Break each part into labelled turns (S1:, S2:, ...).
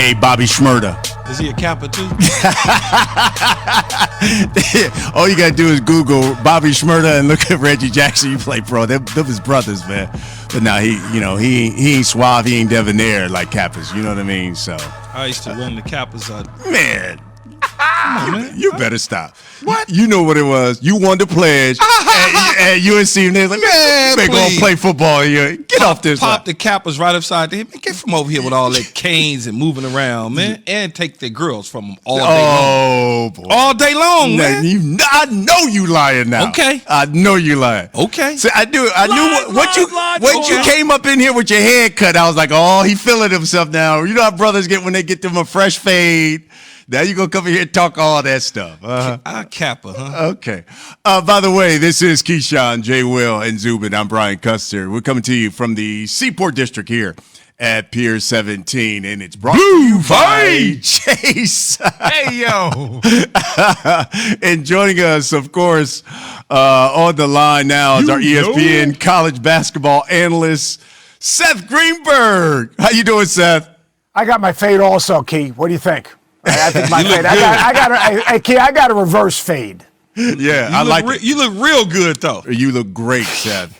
S1: a.k.a. Bobby Shmurda.
S2: Is he a Kappa too?
S1: All you got to do is Google Bobby Shmurda and look at Reggie Jackson. You play pro. They're his brothers, man. But now he ain't suave. He ain't debonair like Kappas. You know what I mean? So
S2: I used to run the Kappas out.
S1: Man.
S2: Come on, man.
S1: You better stop.
S2: What?
S1: You know what it was. You won the pledge at UNC. And they're like, man, go and play football here. Get off this.
S2: Pop the Kappas right upside the head. Man, get from over here with all that canes and moving around, man. And take their girls from them all day long.
S1: Boy.
S2: All day long, man.
S1: I know you lying now.
S2: Okay.
S1: I know you lying.
S2: Okay.
S1: So I knew once you came up in here with your hair cut, I was like, oh, he feeling himself now. You know how brothers get when they get them a fresh fade. Now you gonna come in here and talk all that stuff.
S2: Kappa, huh?
S1: Okay. By the way, this is Keyshawn, J. Will, and Zubin. I'm Brian Custer. We're coming to you from the Seaport District here at Pier 17, and it's brought to you by Chase.
S3: Hey, yo.
S1: And joining us, of course, on the line now is our ESPN college basketball analyst, Seth Greenberg. How you doing, Seth?
S4: I got my fade also, Key. What do you think? I think my fade. I got a reverse fade.
S1: Yeah, I like it.
S2: You look real good, though.
S1: You look great, Seth.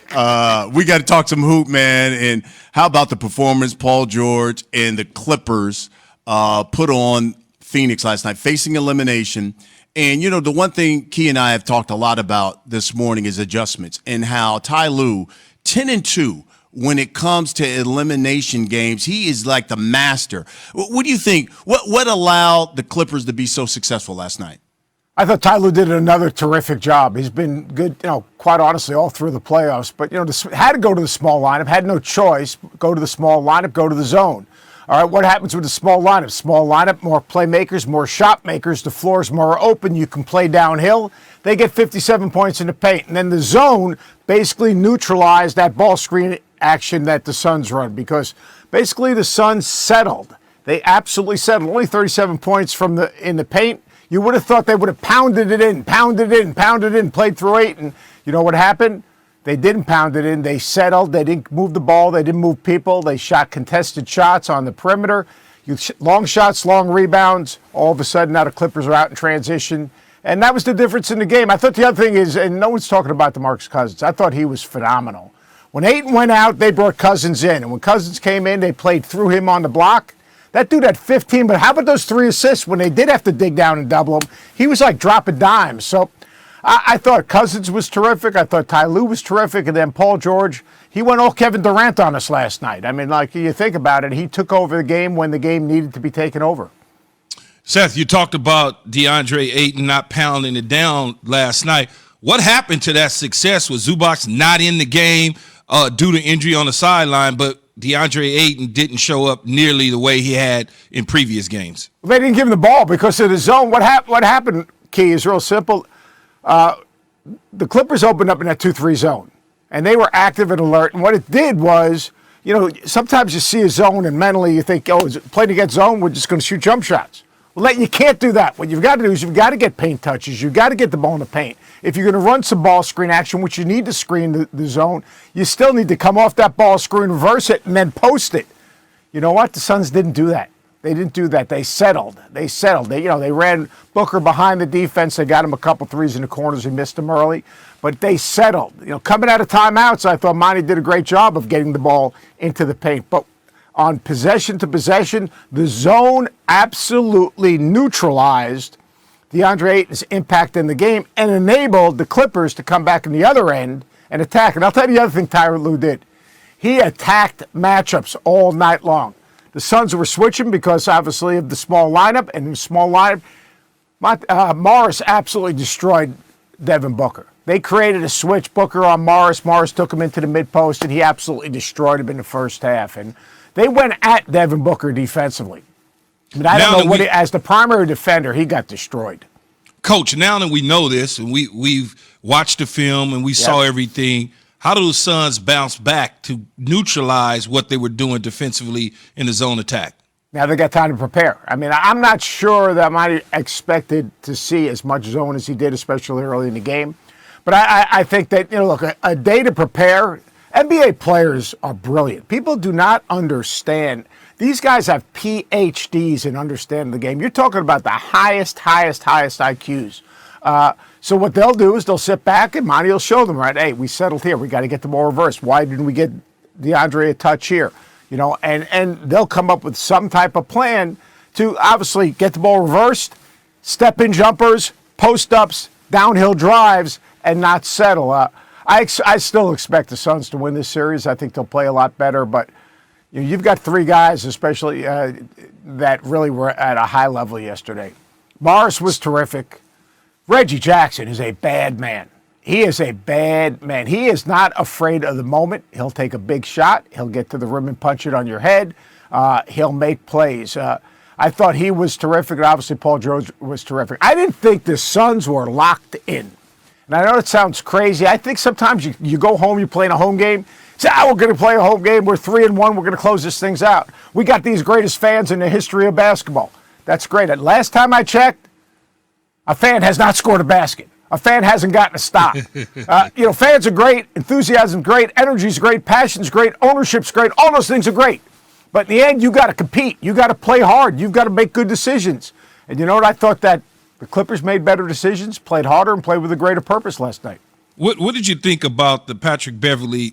S1: We got to talk some hoop, man. And how about the performance Paul George and the Clippers put on Phoenix last night, facing elimination. And, you know, the one thing Key and I have talked a lot about this morning is adjustments and how Ty Lue, 10-2, when it comes to elimination games, he is like the master. What do you think? What allowed the Clippers to be so successful last night?
S4: I thought Ty Lue did another terrific job. He's been good, quite honestly, all through the playoffs. But, had to go to the small lineup, had no choice. Go to the small lineup, go to the zone. All right, what happens with the small lineup? Small lineup, more playmakers, more shot makers. The floor's more open. You can play downhill. They get 57 points in the paint. And then the zone basically neutralized that ball screen action that the Suns run, because basically the Suns settled. They absolutely settled. Only 37 points in the paint. You would have thought they would have pounded it in, played through 8, and you know what happened? They didn't pound it in. They settled. They didn't move the ball. They didn't move people. They shot contested shots on the perimeter. Long shots, long rebounds. All of a sudden, now the Clippers are out in transition. And that was the difference in the game. I thought the other thing is, and no one's talking about DeMarcus Cousins, I thought he was phenomenal. When Ayton went out, they brought Cousins in. And when Cousins came in, they played through him on the block. That dude had 15, but how about those 3 assists when they did have to dig down and double him? He was like dropping dimes. So I thought Cousins was terrific. I thought Ty Lue was terrific. And then Paul George, he went all Kevin Durant on us last night. I mean, like, you think about it, he took over the game when the game needed to be taken over.
S2: Seth, you talked about DeAndre Ayton not pounding it down last night. What happened to that success? Was Zubac not in the game due to injury on the sideline, but DeAndre Ayton didn't show up nearly the way he had in previous games?
S4: Well, they didn't give him the ball because of the zone. What happened, Key, is real simple. The Clippers opened up in that 2-3 zone, and they were active and alert. And what it did was, sometimes you see a zone and mentally you think, is it playing against zone? We're just going to shoot jump shots. Well, you can't do that. What you've got to do is you've got to get paint touches. You've got to get the ball in the paint. If you're going to run some ball screen action, which you need to screen the zone, you still need to come off that ball screen, reverse it, and then post it. You know what? The Suns didn't do that. They didn't do that. They settled. They ran Booker behind the defense. They got him a couple threes in the corners. He missed them early. But they settled. Coming out of timeouts, I thought Monty did a great job of getting the ball into the paint. But on possession to possession, the zone absolutely neutralized DeAndre Ayton's impact in the game and enabled the Clippers to come back in the other end and attack. And I'll tell you the other thing Ty Lue did. He attacked matchups all night long. The Suns were switching because, obviously, of the small lineup. And the small lineup, Morris absolutely destroyed Devin Booker. They created a switch, Booker on Morris. Morris took him into the mid-post, and he absolutely destroyed him in the first half. And they went at Devin Booker defensively. But I don't know as the primary defender, he got destroyed.
S2: Coach, now that we know this, and we've watched the film and we saw everything, how do the Suns bounce back to neutralize what they were doing defensively in the zone attack?
S4: Now they got time to prepare. I mean, I'm not sure that I expected to see as much zone as he did, especially early in the game. But I think that, look, a day to prepare. NBA players are brilliant. People do not understand. These guys have PhDs in understanding the game. You're talking about the highest IQs. So what they'll do is they'll sit back and Monty will show them, right? Hey, we settled here. We got to get the ball reversed. Why didn't we get DeAndre a touch here? You know, and they'll come up with some type of plan to obviously get the ball reversed, step-in jumpers, post-ups, downhill drives, and not settle. I still expect the Suns to win this series. I think they'll play a lot better, but you've got three guys, especially that really were at a high level yesterday. Morris was terrific. Reggie Jackson is a bad man. He is a bad man. He is not afraid of the moment. He'll take a big shot. He'll get to the rim and punch it on your head. He'll make plays. I thought he was terrific, and obviously Paul George was terrific. I didn't think the Suns were locked in. And I know it sounds crazy. I think sometimes you go home, you're playing a home game, say, we're going to play a home game. We're 3-1. We're going to close this things out. We got these greatest fans in the history of basketball. That's great. And last time I checked, a fan has not scored a basket. A fan hasn't gotten a stop. Fans are great. Enthusiasm's great. Energy's great. Passion's great. Ownership's great. All those things are great. But in the end, you got to compete. You got to play hard. You've got to make good decisions. And you know what? I thought that the Clippers made better decisions, played harder, and played with a greater purpose last night.
S2: What did you think about the Patrick Beverly,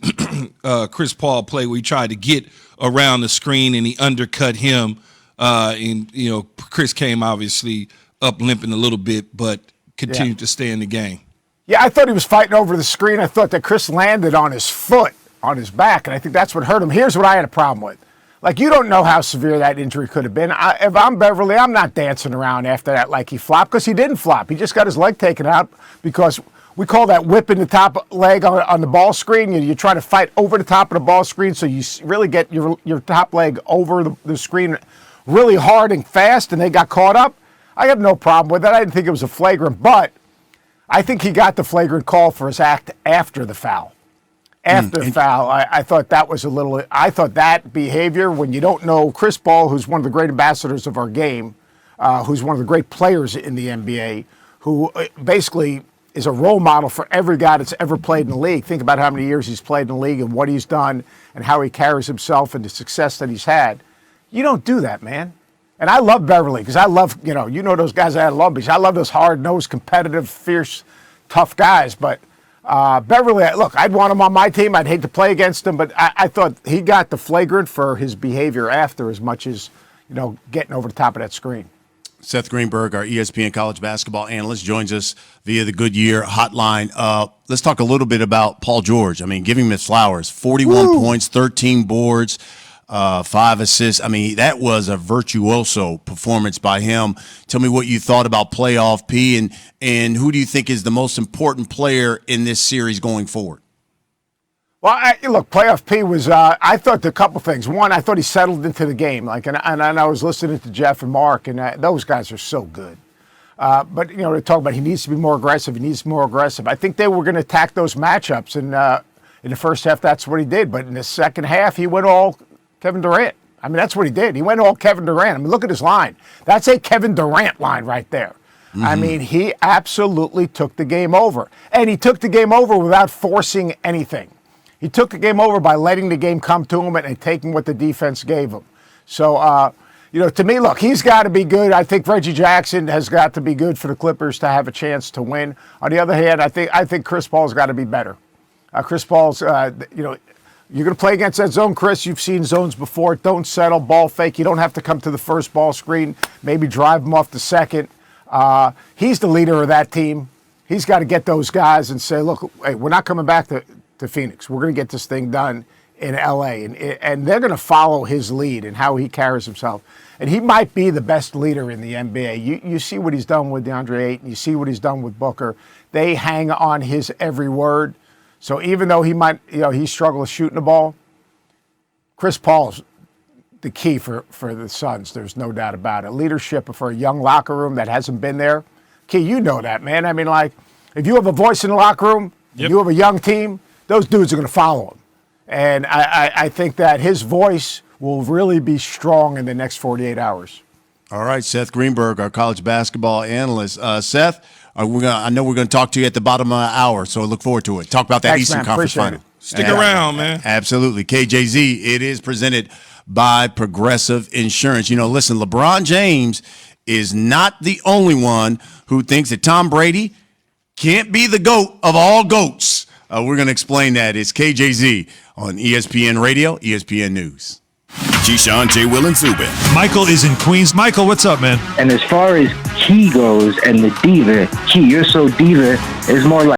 S2: Chris Paul play where he tried to get around the screen and he undercut him? Chris came obviously up limping a little bit, but continued to stay in the game.
S4: Yeah, I thought he was fighting over the screen. I thought that Chris landed on his foot, on his back, and I think that's what hurt him. Here's what I had a problem with. Like, you don't know how severe that injury could have been. If I'm Beverly, I'm not dancing around after that like he flopped, because he didn't flop. He just got his leg taken out, because we call that whipping the top leg on the ball screen. You try to fight over the top of the ball screen, so you really get your top leg over the screen really hard and fast, and they got caught up. I have no problem with that. I didn't think it was a flagrant, but I think he got the flagrant call for his act after the foul. After the foul, I thought that was I thought that behavior, when you don't know Chris Paul, who's one of the great ambassadors of our game, who's one of the great players in the NBA, who basically is a role model for every guy that's ever played in the league. Think about how many years he's played in the league and what he's done and how he carries himself and the success that he's had. You don't do that, man. And I love Beverly, because I love, those guys out of Long Beach. I love those hard-nosed, competitive, fierce, tough guys. But Beverly, look, I'd want him on my team. I'd hate to play against him, but I thought he got the flagrant for his behavior after, as much as, getting over the top of that screen.
S1: Seth Greenberg, our ESPN college basketball analyst, joins us via the Goodyear hotline. Let's talk a little bit about Paul George. I mean, give him his flowers. 41 points, 13 boards. 5 assists. I mean, that was a virtuoso performance by him. Tell me what you thought about playoff P, and who do you think is the most important player in this series going forward?
S4: Well, look, playoff P was, I thought a couple things. One, I thought he settled into the game. And I was listening to Jeff and Mark, and those guys are so good. But, they talk about he needs to be more aggressive. He needs to be more aggressive. I think they were going to attack those matchups. And in the first half, that's what he did. But in the second half, he went all Kevin Durant. I mean, that's what he did. He went all Kevin Durant. I mean, look at his line. That's a Kevin Durant line right there. Mm-hmm. I mean, he absolutely took the game over. And he took the game over without forcing anything. He took the game over by letting the game come to him and taking what the defense gave him. So, to me, look, he's got to be good. I think Reggie Jackson has got to be good for the Clippers to have a chance to win. On the other hand, I think Chris Paul's got to be better. Chris Paul's, you're going to play against that zone, Chris. You've seen zones before. Don't settle, ball fake. You don't have to come to the first ball screen. Maybe drive them off the second. He's the leader of that team. He's got to get those guys and say, look, hey, we're not coming back to Phoenix. We're going to get this thing done in L.A. And they're going to follow his lead and how he carries himself. And he might be the best leader in the NBA. You see what he's done with DeAndre Ayton. You see what he's done with Booker. They hang on his every word. So even though he might, he struggles shooting the ball, Chris Paul's the key for the Suns. There's no doubt about it. Leadership for a young locker room that hasn't been there. Key, you know that, man. I mean, like, if you have a voice in the locker room, you have a young team, those dudes are going to follow him. And I think that his voice will really be strong in the next 48 hours.
S1: All right, Seth Greenberg, our college basketball analyst. Seth, I know we're going to talk to you at the bottom of the hour, so I look forward to it. Talk about that
S4: Thanks,
S1: Eastern
S4: man.
S1: Conference
S4: Appreciate
S1: final.
S4: it.
S2: Stick around, man.
S1: Absolutely. KJZ, it is presented by Progressive Insurance. You know, listen, LeBron James is not the only one who thinks that Tom Brady can't be the GOAT of all GOATs. We're going to explain that. It's KJZ on ESPN Radio, ESPN News.
S3: Keyshawn, J. Will, and Zubin.
S5: Michael is in Queens. Michael, what's up, man?
S6: And as far as Key goes and the diva, Key, you're so diva, is more like